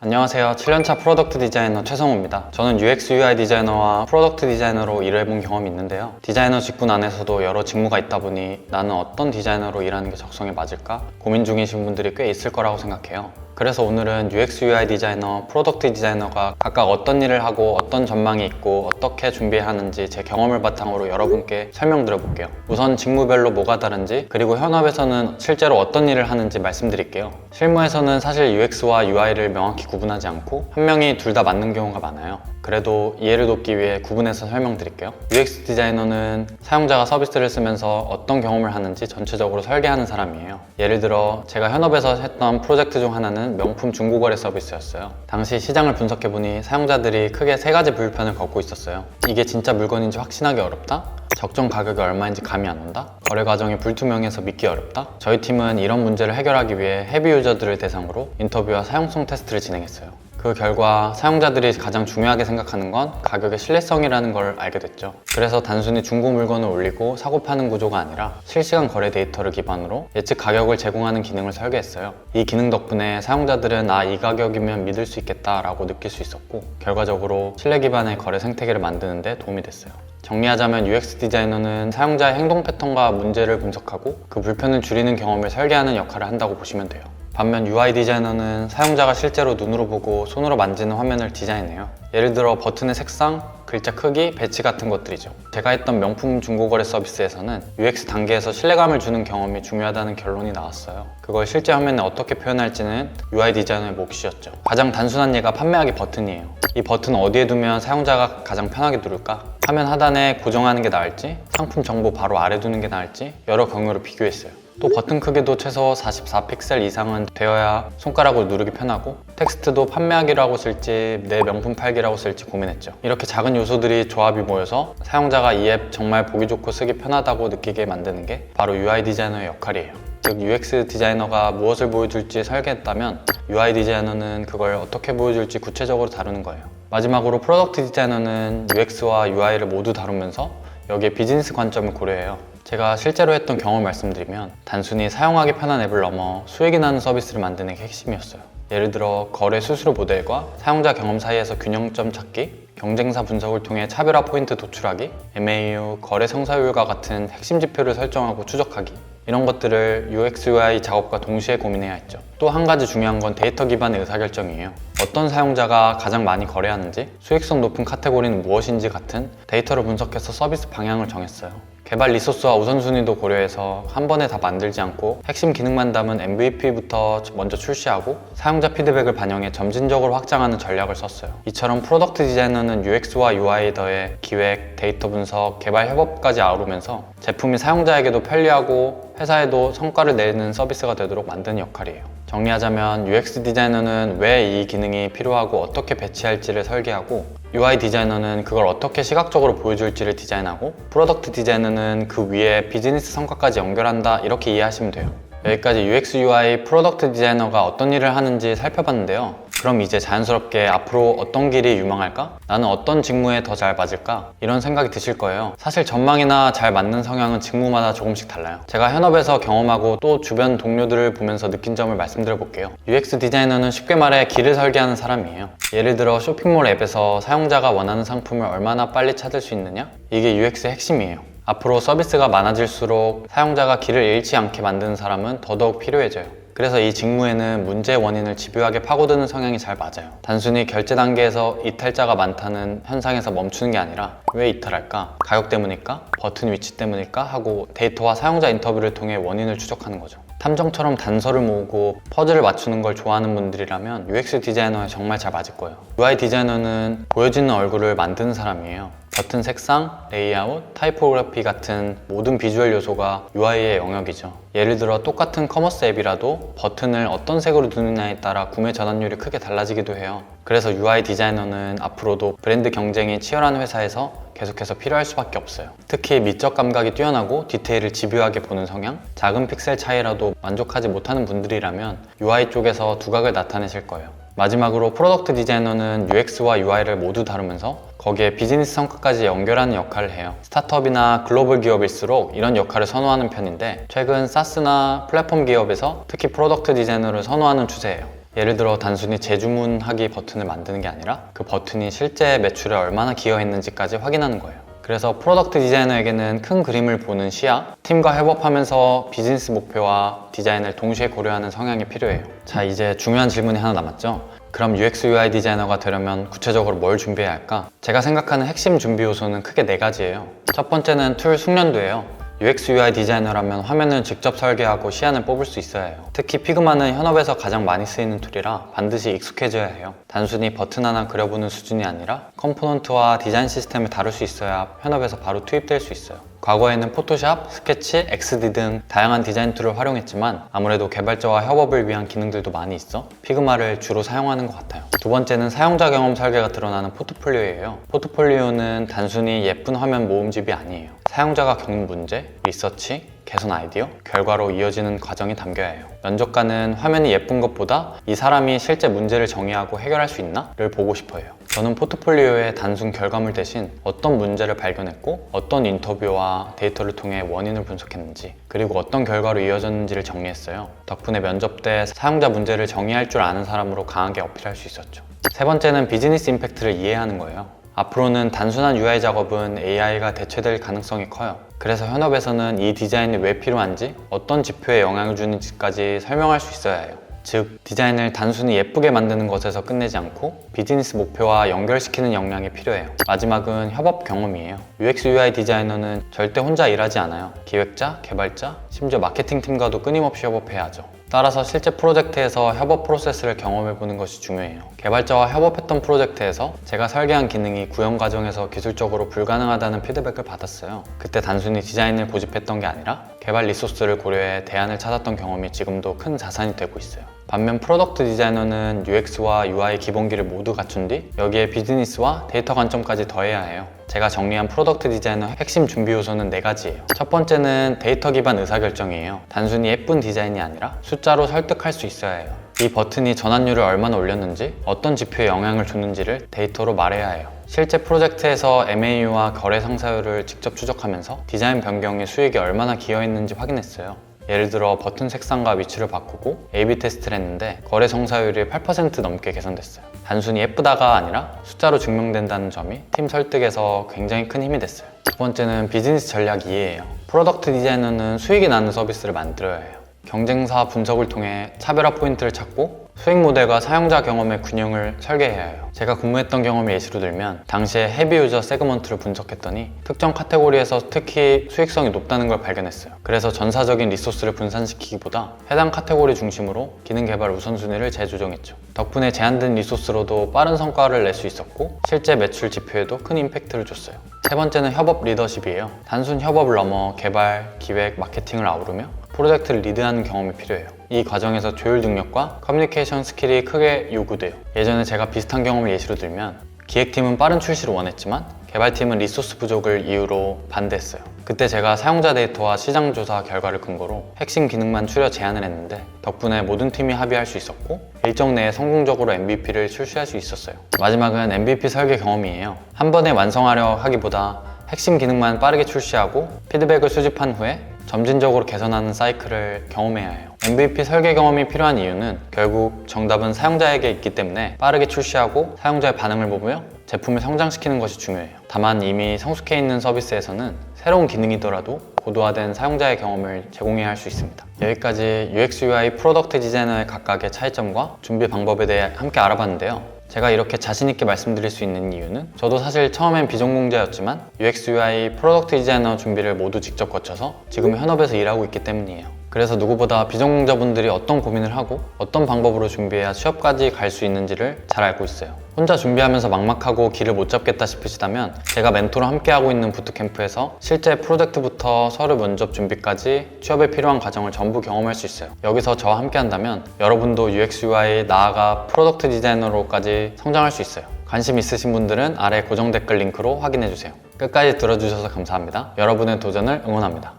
안녕하세요. 7년차 프로덕트 디자이너 최성우입니다. 저는 UX UI 디자이너와 프로덕트 디자이너로 일을 해본 경험이 있는데요. 디자이너 직군 안에서도 여러 직무가 있다 보니 나는 어떤 디자이너로 일하는 게 적성에 맞을까 고민 중이신 분들이 꽤 있을 거라고 생각해요. 그래서 오늘은 UX UI 디자이너, 프로덕트 디자이너가 각각 어떤 일을 하고 어떤 전망이 있고 어떻게 준비해야 하는지 제 경험을 바탕으로 여러분께 설명드려 볼게요. 우선 직무별로 뭐가 다른지, 그리고 현업에서는 실제로 어떤 일을 하는지 말씀드릴게요. 실무에서는 사실 UX와 UI를 명확히 구분하지 않고 한 명이 둘 다 맞는 경우가 많아요. 그래도 이해를 돕기 위해 구분해서 설명드릴게요. UX 디자이너는 사용자가 서비스를 쓰면서 어떤 경험을 하는지 전체적으로 설계하는 사람이에요. 예를 들어 제가 현업에서 했던 프로젝트 중 하나는 명품 중고거래 서비스였어요. 당시 시장을 분석해보니 사용자들이 크게 세 가지 불편을 겪고 있었어요. 이게 진짜 물건인지 확신하기 어렵다? 적정 가격이 얼마인지 감이 안 온다? 거래 과정이 불투명해서 믿기 어렵다? 저희 팀은 이런 문제를 해결하기 위해 헤비 유저들을 대상으로 인터뷰와 사용성 테스트를 진행했어요. 그 결과 사용자들이 가장 중요하게 생각하는 건 가격의 신뢰성이라는 걸 알게 됐죠. 그래서 단순히 중고 물건을 올리고 사고 파는 구조가 아니라 실시간 거래 데이터를 기반으로 예측 가격을 제공하는 기능을 설계했어요. 이 기능 덕분에 사용자들은 이 가격이면 믿을 수 있겠다 라고 느낄 수 있었고, 결과적으로 신뢰 기반의 거래 생태계를 만드는 데 도움이 됐어요. 정리하자면 UX 디자이너는 사용자의 행동 패턴과 문제를 분석하고 그 불편을 줄이는 경험을 설계하는 역할을 한다고 보시면 돼요. 반면 UI 디자이너는 사용자가 실제로 눈으로 보고 손으로 만지는 화면을 디자인해요. 예를 들어 버튼의 색상, 글자 크기, 배치 같은 것들이죠. 제가 했던 명품 중고거래 서비스에서는 UX 단계에서 신뢰감을 주는 경험이 중요하다는 결론이 나왔어요. 그걸 실제 화면에 어떻게 표현할지는 UI 디자이너의 몫이었죠. 가장 단순한 예가 판매하기 버튼이에요. 이 버튼 어디에 두면 사용자가 가장 편하게 누를까? 화면 하단에 고정하는 게 나을지, 상품 정보 바로 아래 두는 게 나을지 여러 경우를 비교했어요. 또 버튼 크기도 최소 44픽셀 이상은 되어야 손가락으로 누르기 편하고, 텍스트도 판매하기라고 쓸지 내 명품 팔기라고 쓸지 고민했죠. 이렇게 작은 요소들이 조합이 모여서 사용자가 이 앱 정말 보기 좋고 쓰기 편하다고 느끼게 만드는 게 바로 UI 디자이너의 역할이에요. 즉 UX 디자이너가 무엇을 보여줄지 설계했다면 UI 디자이너는 그걸 어떻게 보여줄지 구체적으로 다루는 거예요. 마지막으로 프로덕트 디자이너는 UX와 UI를 모두 다루면서 여기에 비즈니스 관점을 고려해요. 제가 실제로 했던 경험을 말씀드리면 단순히 사용하기 편한 앱을 넘어 수익이 나는 서비스를 만드는 게 핵심이었어요. 예를 들어 거래 수수료 모델과 사용자 경험 사이에서 균형점 찾기, 경쟁사 분석을 통해 차별화 포인트 도출하기, MAU, 거래 성사율과 같은 핵심 지표를 설정하고 추적하기, 이런 것들을 UX, UI 작업과 동시에 고민해야 했죠. 또 한 가지 중요한 건 데이터 기반의 의사결정이에요. 어떤 사용자가 가장 많이 거래하는지, 수익성 높은 카테고리는 무엇인지 같은 데이터를 분석해서 서비스 방향을 정했어요. 개발 리소스와 우선순위도 고려해서 한 번에 다 만들지 않고 핵심 기능만 담은 MVP부터 먼저 출시하고 사용자 피드백을 반영해 점진적으로 확장하는 전략을 썼어요. 이처럼 프로덕트 디자이너는 UX와 UI 더해 기획, 데이터 분석, 개발 협업까지 아우르면서 제품이 사용자에게도 편리하고 회사에도 성과를 내는 서비스가 되도록 만드는 역할이에요. 정리하자면 UX 디자이너는 왜 이 기능이 필요하고 어떻게 배치할지를 설계하고, UI 디자이너는 그걸 어떻게 시각적으로 보여줄지를 디자인하고, 프로덕트 디자이너는 그 위에 비즈니스 성과까지 연결한다, 이렇게 이해하시면 돼요. 여기까지 UX, UI, 프로덕트 디자이너가 어떤 일을 하는지 살펴봤는데요. 그럼 이제 자연스럽게 앞으로 어떤 길이 유망할까? 나는 어떤 직무에 더 잘 맞을까? 이런 생각이 드실 거예요. 사실 전망이나 잘 맞는 성향은 직무마다 조금씩 달라요. 제가 현업에서 경험하고 또 주변 동료들을 보면서 느낀 점을 말씀드려 볼게요. UX 디자이너는 쉽게 말해 길을 설계하는 사람이에요. 예를 들어 쇼핑몰 앱에서 사용자가 원하는 상품을 얼마나 빨리 찾을 수 있느냐? 이게 UX의 핵심이에요. 앞으로 서비스가 많아질수록 사용자가 길을 잃지 않게 만드는 사람은 더더욱 필요해져요. 그래서 이 직무에는 문제의 원인을 집요하게 파고드는 성향이 잘 맞아요. 단순히 결제 단계에서 이탈자가 많다는 현상에서 멈추는 게 아니라 왜 이탈할까? 가격 때문일까? 버튼 위치 때문일까? 하고 데이터와 사용자 인터뷰를 통해 원인을 추적하는 거죠. 탐정처럼 단서를 모으고 퍼즐을 맞추는 걸 좋아하는 분들이라면 UX 디자이너에 정말 잘 맞을 거예요. UI 디자이너는 보여지는 얼굴을 만드는 사람이에요. 버튼 색상, 레이아웃, 타이포그래피 같은 모든 비주얼 요소가 UI의 영역이죠. 예를 들어 똑같은 커머스 앱이라도 버튼을 어떤 색으로 두느냐에 따라 구매 전환율이 크게 달라지기도 해요. 그래서 UI 디자이너는 앞으로도 브랜드 경쟁이 치열한 회사에서 계속해서 필요할 수밖에 없어요. 특히 미적 감각이 뛰어나고 디테일을 집요하게 보는 성향, 작은 픽셀 차이라도 만족하지 못하는 분들이라면 UI 쪽에서 두각을 나타내실 거예요. 마지막으로 프로덕트 디자이너는 UX와 UI를 모두 다루면서 거기에 비즈니스 성과까지 연결하는 역할을 해요. 스타트업이나 글로벌 기업일수록 이런 역할을 선호하는 편인데, 최근 사스나 플랫폼 기업에서 특히 프로덕트 디자이너를 선호하는 추세예요. 예를 들어 단순히 재주문하기 버튼을 만드는 게 아니라 그 버튼이 실제 매출에 얼마나 기여했는지까지 확인하는 거예요. 그래서 프로덕트 디자이너에게는 큰 그림을 보는 시야, 팀과 협업하면서 비즈니스 목표와 디자인을 동시에 고려하는 성향이 필요해요. 자, 이제 중요한 질문이 하나 남았죠? 그럼 UX UI 디자이너가 되려면 구체적으로 뭘 준비해야 할까? 제가 생각하는 핵심 준비 요소는 크게 4가지예요. 첫 번째는 툴 숙련도예요. UX UI 디자이너라면 화면을 직접 설계하고 시안을 뽑을 수 있어야 해요. 특히 피그마는 현업에서 가장 많이 쓰이는 툴이라 반드시 익숙해져야 해요. 단순히 버튼 하나 그려보는 수준이 아니라 컴포넌트와 디자인 시스템을 다룰 수 있어야 현업에서 바로 투입될 수 있어요. 과거에는 포토샵, 스케치, XD 등 다양한 디자인 툴을 활용했지만 아무래도 개발자와 협업을 위한 기능들도 많이 있어 피그마를 주로 사용하는 것 같아요. 두 번째는 사용자 경험 설계가 드러나는 포트폴리오예요. 포트폴리오는 단순히 예쁜 화면 모음집이 아니에요. 사용자가 겪는 문제, 리서치, 개선 아이디어, 결과로 이어지는 과정이 담겨야 해요. 면접관은 화면이 예쁜 것보다 이 사람이 실제 문제를 정의하고 해결할 수 있나? 를 보고 싶어 해요. 저는 포트폴리오의 단순 결과물 대신 어떤 문제를 발견했고 어떤 인터뷰와 데이터를 통해 원인을 분석했는지 그리고 어떤 결과로 이어졌는지를 정리했어요. 덕분에 면접 때 사용자 문제를 정의할 줄 아는 사람으로 강하게 어필할 수 있었죠. 세 번째는 비즈니스 임팩트를 이해하는 거예요. 앞으로는 단순한 UI 작업은 AI가 대체될 가능성이 커요. 그래서 현업에서는 이 디자인이 왜 필요한지, 어떤 지표에 영향을 주는지까지 설명할 수 있어야 해요. 즉, 디자인을 단순히 예쁘게 만드는 것에서 끝내지 않고 비즈니스 목표와 연결시키는 역량이 필요해요. 마지막은 협업 경험이에요. UX UI 디자이너는 절대 혼자 일하지 않아요. 기획자, 개발자, 심지어 마케팅 팀과도 끊임없이 협업해야 하죠. 따라서 실제 프로젝트에서 협업 프로세스를 경험해보는 것이 중요해요. 개발자와 협업했던 프로젝트에서 제가 설계한 기능이 구현 과정에서 기술적으로 불가능하다는 피드백을 받았어요. 그때 단순히 디자인을 고집했던 게 아니라 개발 리소스를 고려해 대안을 찾았던 경험이 지금도 큰 자산이 되고 있어요. 반면 프로덕트 디자이너는 UX와 UI 기본기를 모두 갖춘 뒤 여기에 비즈니스와 데이터 관점까지 더해야 해요. 제가 정리한 프로덕트 디자이너 핵심 준비 요소는 4가지예요. 첫 번째는 데이터 기반 의사결정이에요. 단순히 예쁜 디자인이 아니라 숫자로 설득할 수 있어야 해요. 이 버튼이 전환율을 얼마나 올렸는지, 어떤 지표에 영향을 줬는지를 데이터로 말해야 해요. 실제 프로젝트에서 MAU와 거래 상사율을 직접 추적하면서 디자인 변경에 수익이 얼마나 기여했는지 확인했어요. 예를 들어 버튼 색상과 위치를 바꾸고 A/B 테스트를 했는데 거래 성사율이 8% 넘게 개선됐어요. 단순히 예쁘다가 아니라 숫자로 증명된다는 점이 팀 설득에서 굉장히 큰 힘이 됐어요. 두 번째는 비즈니스 전략 이해예요. 프로덕트 디자이너는 수익이 나는 서비스를 만들어야 해요. 경쟁사 분석을 통해 차별화 포인트를 찾고 수익 모델과 사용자 경험의 균형을 설계해야 해요. 제가 근무했던 경험을 예시로 들면 당시에 헤비 유저 세그먼트를 분석했더니 특정 카테고리에서 특히 수익성이 높다는 걸 발견했어요. 그래서 전사적인 리소스를 분산시키기보다 해당 카테고리 중심으로 기능 개발 우선순위를 재조정했죠. 덕분에 제한된 리소스로도 빠른 성과를 낼 수 있었고 실제 매출 지표에도 큰 임팩트를 줬어요. 세 번째는 협업 리더십이에요. 단순 협업을 넘어 개발, 기획, 마케팅을 아우르며 프로젝트를 리드하는 경험이 필요해요. 이 과정에서 조율 능력과 커뮤니케이션 스킬이 크게 요구돼요. 예전에 제가 비슷한 경험을 예시로 들면 기획팀은 빠른 출시를 원했지만 개발팀은 리소스 부족을 이유로 반대했어요. 그때 제가 사용자 데이터와 시장 조사 결과를 근거로 핵심 기능만 추려 제안을 했는데 덕분에 모든 팀이 합의할 수 있었고 일정 내에 성공적으로 MVP를 출시할 수 있었어요. 마지막은 MVP 설계 경험이에요. 한 번에 완성하려 하기보다 핵심 기능만 빠르게 출시하고 피드백을 수집한 후에 점진적으로 개선하는 사이클을 경험해야 해요. MVP 설계 경험이 필요한 이유는 결국 정답은 사용자에게 있기 때문에 빠르게 출시하고 사용자의 반응을 보며 제품을 성장시키는 것이 중요해요. 다만 이미 성숙해 있는 서비스에서는 새로운 기능이더라도 고도화된 사용자의 경험을 제공해야 할 수 있습니다. 여기까지 UX, UI, 프로덕트 디자이너의 각각의 차이점과 준비 방법에 대해 함께 알아봤는데요. 제가 이렇게 자신있게 말씀드릴 수 있는 이유는 저도 사실 처음엔 비전공자였지만 UX, UI, 프로덕트 디자이너 준비를 모두 직접 거쳐서 지금 현업에서 일하고 있기 때문이에요. 그래서 누구보다 비전공자분들이 어떤 고민을 하고 어떤 방법으로 준비해야 취업까지 갈 수 있는지를 잘 알고 있어요. 혼자 준비하면서 막막하고 길을 못 잡겠다 싶으시다면 제가 멘토로 함께하고 있는 부트캠프에서 실제 프로젝트부터 서류 면접 준비까지 취업에 필요한 과정을 전부 경험할 수 있어요. 여기서 저와 함께한다면 여러분도 UX, UI, 나아가 프로덕트 디자이너로까지 성장할 수 있어요. 관심 있으신 분들은 아래 고정 댓글 링크로 확인해주세요. 끝까지 들어주셔서 감사합니다. 여러분의 도전을 응원합니다.